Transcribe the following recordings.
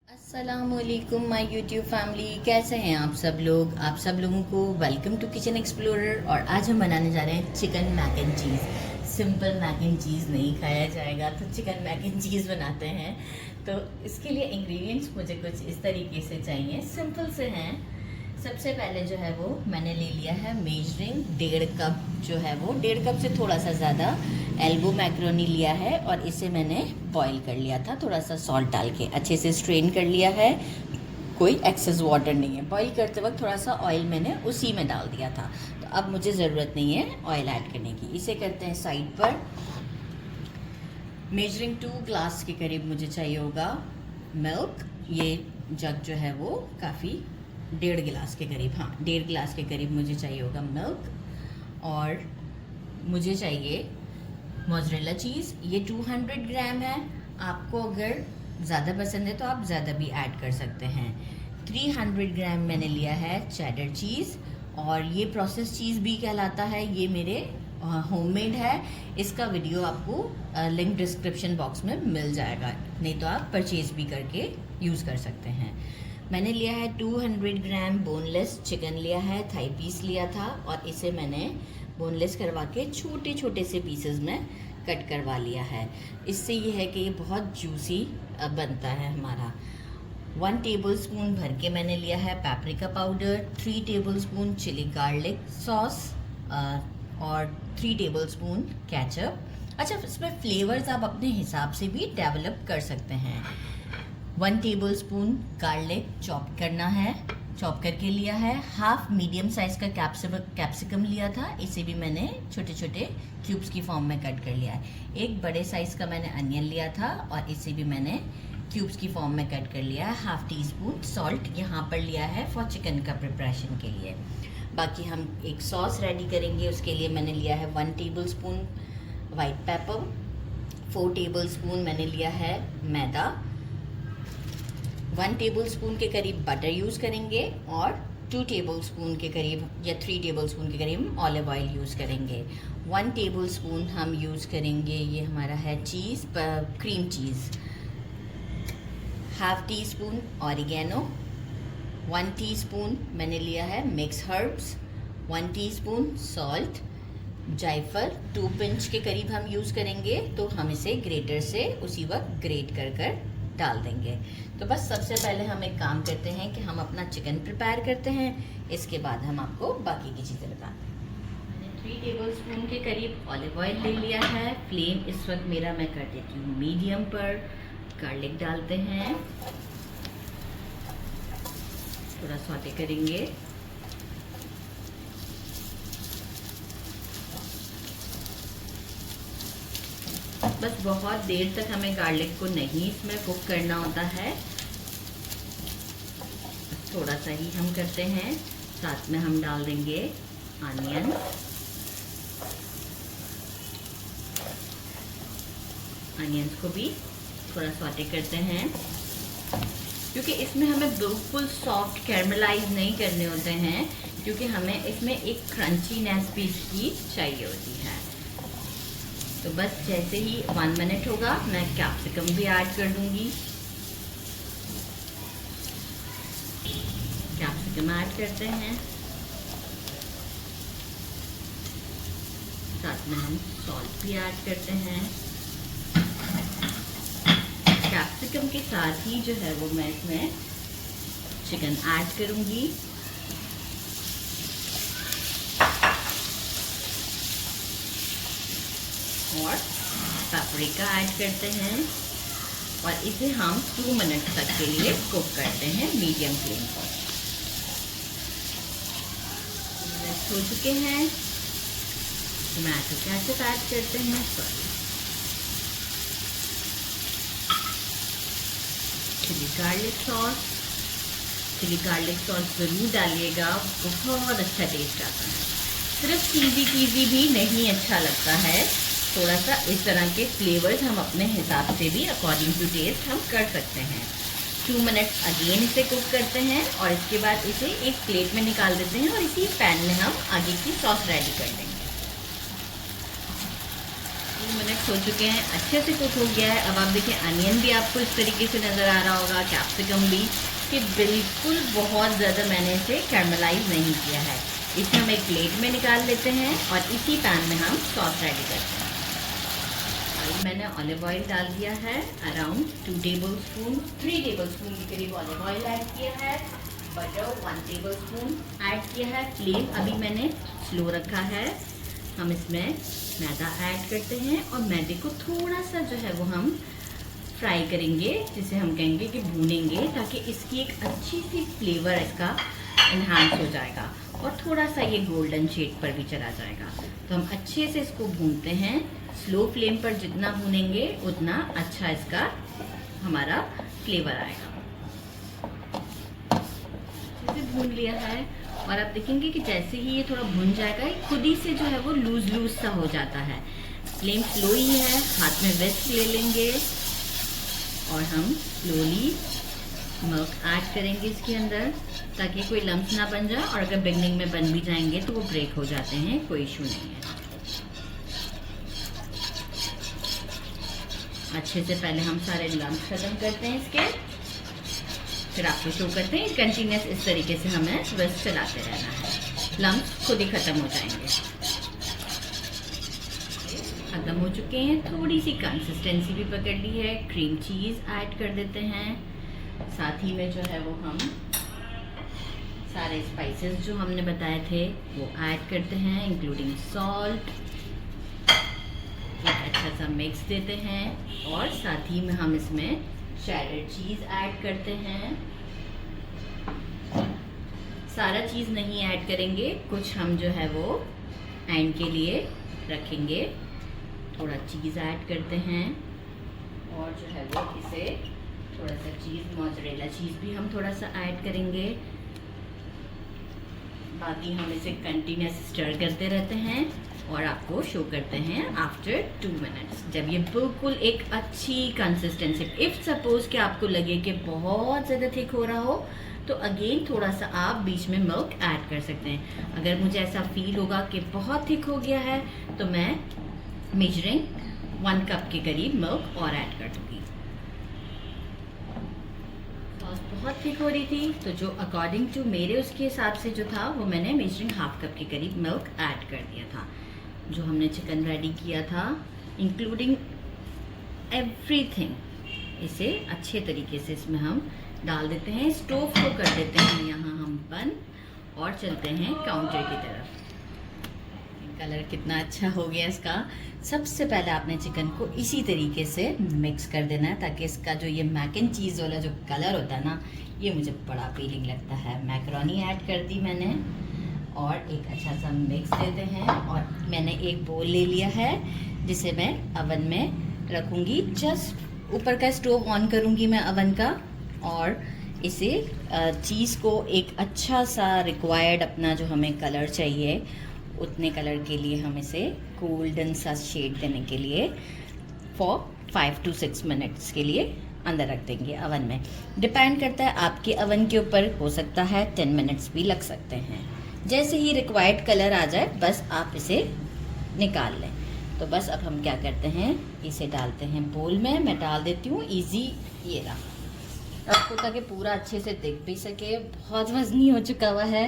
अस्सलामुअलैकुम my YouTube family, कैसे हैं आप सब लोग। आप सब लोगों को वेलकम टू किचन एक्सप्लोरर। और आज हम बनाने जा रहे हैं chicken mac and cheese. Simple mac and cheese नहीं खाया जाएगा तो चिकन मैक एंड चीज़ बनाते हैं। तो इसके लिए इंग्रेडिएंट्स मुझे कुछ इस तरीके से चाहिए, सिंपल से हैं। सबसे पहले जो है वो मैंने ले लिया है मेजरिंग 1.5 कप, जो है वो 1.5 कप से थोड़ा सा ज़्यादा एल्बो मैक्रोनी लिया है और इसे मैंने बॉईल कर लिया था, थोड़ा सा सॉल्ट डाल के अच्छे से स्ट्रेन कर लिया है। कोई एक्सेस वाटर नहीं है। बॉईल करते वक्त थोड़ा सा ऑयल मैंने उसी में डाल दिया था, तो अब मुझे ज़रूरत नहीं है ऑयल ऐड करने की। इसे करते हैं साइड पर। मेजरिंग 2 ग्लास के करीब मुझे चाहिए होगा मिल्क। ये जग जो है वो काफ़ी 1.5 गिलास के करीब, हाँ 1.5 गिलास के करीब मुझे चाहिए होगा मिल्क। और मुझे चाहिए मोज़रेला चीज़, ये 200 ग्राम है। आपको अगर ज़्यादा पसंद है तो आप ज़्यादा भी ऐड कर सकते हैं। 300 ग्राम मैंने लिया है चेडर चीज़, और ये प्रोसेस चीज़ भी कहलाता है। ये मेरे होममेड है। इसका वीडियो आपको लिंक डिस्क्रिप्शन बॉक्स में मिल जाएगा, नहीं तो आप परचेज़ भी करके यूज़ कर सकते हैं। मैंने लिया है 200 ग्राम बोनलेस चिकन लिया है, थाई पीस लिया था, और इसे मैंने बोनलेस करवा के छोटे छोटे से पीसेस में कट करवा लिया है। इससे ये है कि ये बहुत जूसी बनता है हमारा। 1 टेबलस्पून भर के मैंने लिया है paprika powder, 3 tablespoon chilli garlic sauce, और 3 टेबलस्पून केचप। अच्छा, इसमें फ्लेवर्स आप अपने हिसाब से भी डेवलप कर सकते हैं। 1 टेबलस्पून गार्लिक चॉप करना है, चॉप करके लिया है। हाफ मीडियम साइज़ का कैप्सिकम लिया था, इसे भी मैंने छोटे छोटे क्यूब्स की फॉर्म में कट कर लिया है। एक बड़े साइज़ का मैंने अनियन लिया था और इसे भी मैंने क्यूब्स की फॉर्म में कट कर लिया है। हाफ टी स्पून सॉल्ट यहाँ पर लिया है फॉर चिकन का प्रिपरेशन के लिए। बाकी हम एक सॉस रेडी करेंगे, उसके लिए मैंने लिया है 1 टेबलस्पून वाइट पेपर, 4 टेबलस्पून मैंने लिया है मैदा, 1 टेबलस्पून के करीब बटर यूज़ करेंगे, और 2 टेबलस्पून के करीब या 3 टेबलस्पून के करीब ऑलिव ऑयल यूज़ करेंगे। 1 टेबलस्पून हम यूज़ करेंगे, ये हमारा है cheese, cream cheese. Half teaspoon oregano, 1 teaspoon मैंने लिया है मिक्स हर्ब्स, 1 टीस्पून सॉल्ट, जायफल 2 पिंच के करीब हम यूज़ करेंगे, तो हम इसे ग्रेटर से उसी वक्त ग्रेट कर कर डाल देंगे। तो बस सबसे पहले हम एक काम करते हैं कि हम अपना चिकन प्रिपेयर करते हैं, इसके बाद हम आपको बाकी की चीज़ें बताते हैं। मैंने 3 टेबलस्पून के करीब ऑलिव ऑयल ले लिया है। फ्लेम इस वक्त मेरा मैं कर देती हूँ मीडियम पर। गार्लिक डालते हैं, थोड़ा सौटे करेंगे। बस बहुत देर तक हमें गार्लिक को नहीं इसमें कुक करना होता है, थोड़ा सा ही हम करते हैं। साथ में हम डाल देंगे अनियन, अनियंस को भी थोड़ा सौटे करते हैं, क्योंकि इसमें हमें बिल्कुल सॉफ्ट कैरमलाइज नहीं करने होते हैं, क्योंकि हमें इसमें एक क्रंचीनेस भी इसकी चाहिए होती है। तो बस जैसे ही 1 मिनट होगा मैं कैप्सिकम भी ऐड कर दूंगी। कैप्सिकम ऐड करते हैं, साथ में हम सॉल्ट भी ऐड करते हैं। कैप्सिकम के साथ ही जो है वो मैं इसमें चिकन ऐड करूंगी, और पेपरिका ऐड करते हैं, और इसे हम 2 मिनट तक के लिए कुक करते हैं मीडियम फ्लेम पर। मिनट हो चुके हैं, टमाटो केचप ऐड करते हैं, चिली गार्लिक सॉस ज़रूर डालिएगा, बहुत अच्छा टेस्ट आता है। सिर्फ चीज़ी भी नहीं अच्छा लगता है, थोड़ा सा इस तरह के फ्लेवर्स हम अपने हिसाब से भी अकॉर्डिंग टू टेस्ट हम कर सकते हैं। 2 मिनट अगेन इसे कुक करते हैं, और इसके बाद इसे एक प्लेट में निकाल देते हैं, और इसी पैन में हम आगे की सॉस रेडी कर देंगे। 2 मिनट हो चुके हैं, अच्छे से कुक हो गया है। अब आप देखिए अनियन भी आपको इस तरीके से नज़र आ रहा होगा, कैप्सिकम भी, कि बिल्कुल बहुत ज़्यादा मैंने इसे कैरमलाइज नहीं किया है। इसे हम एक प्लेट में निकाल लेते हैं और इसी पैन में हम सॉस रेडी करते हैं। और मैंने ऑलिव ऑयल डाल दिया है, अराउंड 3 टेबलस्पून के करीब ऑलिव ऑयल ऐड किया है। बटर 1 टेबलस्पून ऐड किया है। फ्लेम अभी मैंने स्लो रखा है। हम इसमें मैदा ऐड करते हैं और मैदे को थोड़ा सा जो है वो हम फ्राई करेंगे, जिसे हम कहेंगे कि भूनेंगे, ताकि इसकी एक अच्छी सी फ्लेवर इसका इन्हांस हो जाएगा और थोड़ा सा ये गोल्डन शेड पर भी चला जाएगा। तो हम अच्छे से इसको भूनते हैं। स्लो फ्लेम पर जितना भूनेंगे उतना अच्छा इसका हमारा फ्लेवर आएगा। अच्छे से भून लिया है और आप देखेंगे कि जैसे ही ये थोड़ा भुन जाएगा, खुद ही से जो है वो लूज लूज सा हो जाता है। फ्लेम स्लो ही है, हाथ में विस्क ले लेंगे और हम स्लोली मिल्क ऐड करेंगे इसके अंदर, ताकि कोई लम्स ना बन जाए, और अगर बिगनिंग में बन भी जाएंगे तो वो ब्रेक हो जाते हैं, कोई इशू नहीं है। अच्छे से पहले हम सारे लम्स खत्म करते हैं इसके, फिर आपको शो करते हैं। कंटिन्यूस इस तरीके से हमें बस चलाते रहना है, लम्स खुद ही खत्म हो जाएंगे। खत्म हो चुके हैं, थोड़ी सी कंसिस्टेंसी भी पकड़ ली है। क्रीम चीज़ ऐड कर देते हैं, साथ ही में जो है वो हम सारे स्पाइसेस जो हमने बताए थे वो ऐड करते हैं, इंक्लूडिंग सॉल्ट। एक अच्छा सा मिक्स देते हैं और साथ ही में हम इसमें शेडर चीज़ ऐड करते हैं। सारा चीज़ नहीं ऐड करेंगे, कुछ हम जो है वो एंड के लिए रखेंगे। थोड़ा चीज़ ऐड करते हैं और जो है वो इसे थोड़ा सा चीज़, मोज़रेला चीज़ भी हम थोड़ा सा ऐड करेंगे। बाकी हम इसे कंटिन्यूस स्टर करते रहते हैं और आपको शो करते हैं आफ्टर 2 मिनट्स, जब ये बिल्कुल एक अच्छी कंसिस्टेंसी। इफ़ सपोज कि आपको लगे कि बहुत ज़्यादा थिक हो रहा हो तो अगेन थोड़ा सा आप बीच में मिल्क ऐड कर सकते हैं। अगर मुझे ऐसा फील होगा कि बहुत थिक हो गया है तो मैं मेजरिंग 1 कप के करीब मिल्क और ऐड कर दूँगी। सॉस बहुत थिक हो रही थी तो जो अकॉर्डिंग टू मेरे उसके हिसाब से जो था वो मैंने मेजरिंग 1/2 कप के करीब मिल्क ऐड कर दिया था। जो हमने चिकन रेडी किया था इंक्लूडिंग एवरीथिंग, इसे अच्छे तरीके से इसमें हम डाल देते हैं। स्टोव को कर देते हैं यहाँ हम बंद और चलते हैं काउंटर की तरफ। कलर कितना अच्छा हो गया इसका। सबसे पहले आपने चिकन को इसी तरीके से मिक्स कर देना है, ताकि इसका जो ये मैक एंड चीज़ वाला जो कलर होता है ना, ये मुझे बड़ा अपीलिंग लगता है। मैकरोनी ऐड कर दी मैंने और एक अच्छा सा मिक्स देते हैं। और मैंने एक बोल ले लिया है जिसे मैं अवन में रखूँगी। जस्ट ऊपर का स्टोव ऑन करूँगी मैं अवन का और इसे चीज़ को एक अच्छा सा रिक्वायर्ड अपना जो हमें कलर चाहिए उतने कलर के लिए हम इसे गोल्डन सा शेड देने के लिए फॉर 5 to 6 मिनट्स के लिए अंदर रख देंगे अवन में। डिपेंड करता है आपके अवन के ऊपर, हो सकता है 10 मिनट्स भी लग सकते हैं। जैसे ही रिक्वायर्ड कलर आ जाए बस आप इसे निकाल लें। तो बस अब हम क्या करते हैं, इसे डालते हैं बोल में। मैं डाल देती हूँ इजी, ये रहा। आपको ताकि पूरा अच्छे से दिख भी सके। बहुत वजनी हो चुका हुआ है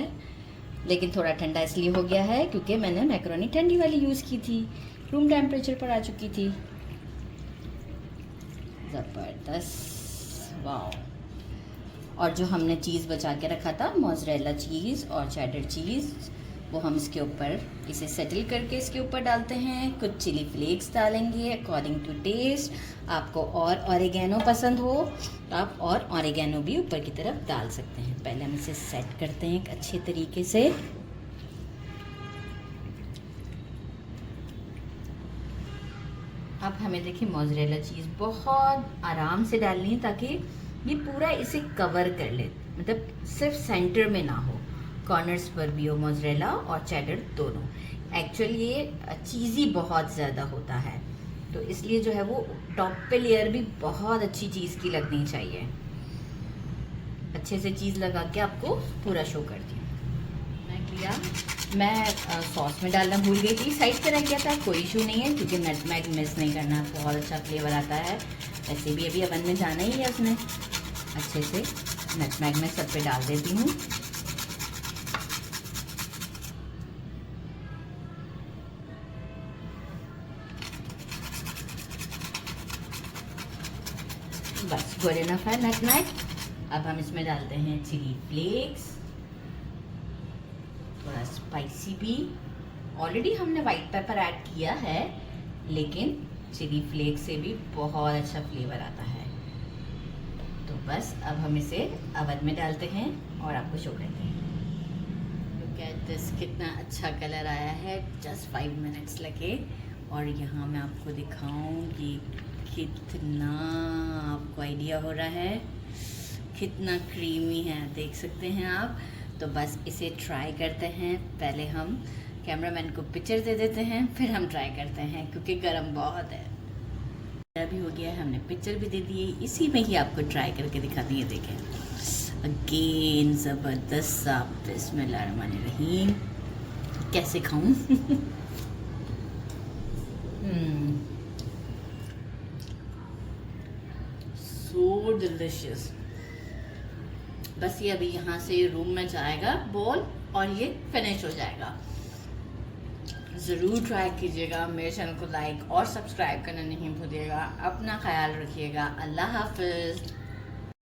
लेकिन थोड़ा ठंडा इसलिए हो गया है क्योंकि मैंने मैकरोनी ठंडी वाली यूज़ की थी, रूम टेम्परेचर पर आ चुकी थी। ज़बरदस्त, वाह। और जो हमने चीज़ बचा के रखा था, मोज़रेला चीज़ और चेडर चीज़, वो हम इसके ऊपर इसे सेटल करके इसके ऊपर डालते हैं। कुछ चिली फ्लेक्स डालेंगे अकॉर्डिंग टू टेस्ट। आपको और ऑरिगेनो पसंद हो तो आप और ऑरिगेनो भी ऊपर की तरफ डाल सकते हैं। पहले हम इसे सेट करते हैं एक अच्छे तरीके से। अब हमें देखिए मोज़रेला चीज़ बहुत आराम से डालनी है ताकि ये पूरा इसे कवर कर ले, मतलब सिर्फ सेंटर में ना हो, कॉर्नर्स पर भी हो मोज़रेला और चेडर दोनों। एक्चुअली ये चीज़ी बहुत ज़्यादा होता है तो इसलिए जो है वो टॉप पे लेयर भी बहुत अच्छी चीज़ की लगनी चाहिए। अच्छे से चीज़ लगा के आपको पूरा शो करती हूँ। मैं किया मैं सॉस में डालना भूल गई थी, साइड पे रख गया था, कोई इशू नहीं है क्योंकि नटमैग मिस नहीं करना, बहुत अच्छा फ्लेवर आता है। वैसे भी अभी अवन में जाना ही है उसने, अच्छे से नटमैग मैं सब पे डाल देती हूँ। बस गुड इनफ है नटमैग। अब हम इसमें डालते हैं चिली फ्लेक्स, थोड़ा स्पाइसी भी। ऑलरेडी हमने वाइट पेपर ऐड किया है, लेकिन चिली फ्लेक्स से भी बहुत अच्छा फ्लेवर आता है। तो बस अब हम इसे अवन में डालते हैं और आपको शो करते हैं। लुक एट दिस, कितना अच्छा कलर आया है, जस्ट 5 मिनट्स लगे। और यहाँ मैं आपको दिखाऊं कि कितना आपको आइडिया हो रहा है, कितना क्रीमी है, देख सकते हैं आप। तो बस इसे ट्राई करते हैं। पहले हम कैमरामैन को पिक्चर दे देते हैं, फिर हम ट्राई करते हैं क्योंकि गर्म बहुत है। भी हो गया है, हमने पिक्चर भी दे दी है, इसी में ही आपको ट्राई करके दिखा दिए। देखें अगेन ज़बरदस्त सा, बिस्मिल्लाहिर्रहमानिर्रहीम। कैसे खाऊं? So delicious. बस ये अभी यहाँ से रूम में जाएगा बोल और ये फिनिश हो जाएगा। ज़रूर ट्राई कीजिएगा, मेरे चैनल को लाइक और सब्सक्राइब करना नहीं भूलिएगा। अपना ख्याल रखिएगा। अल्लाह हाफ़िज़।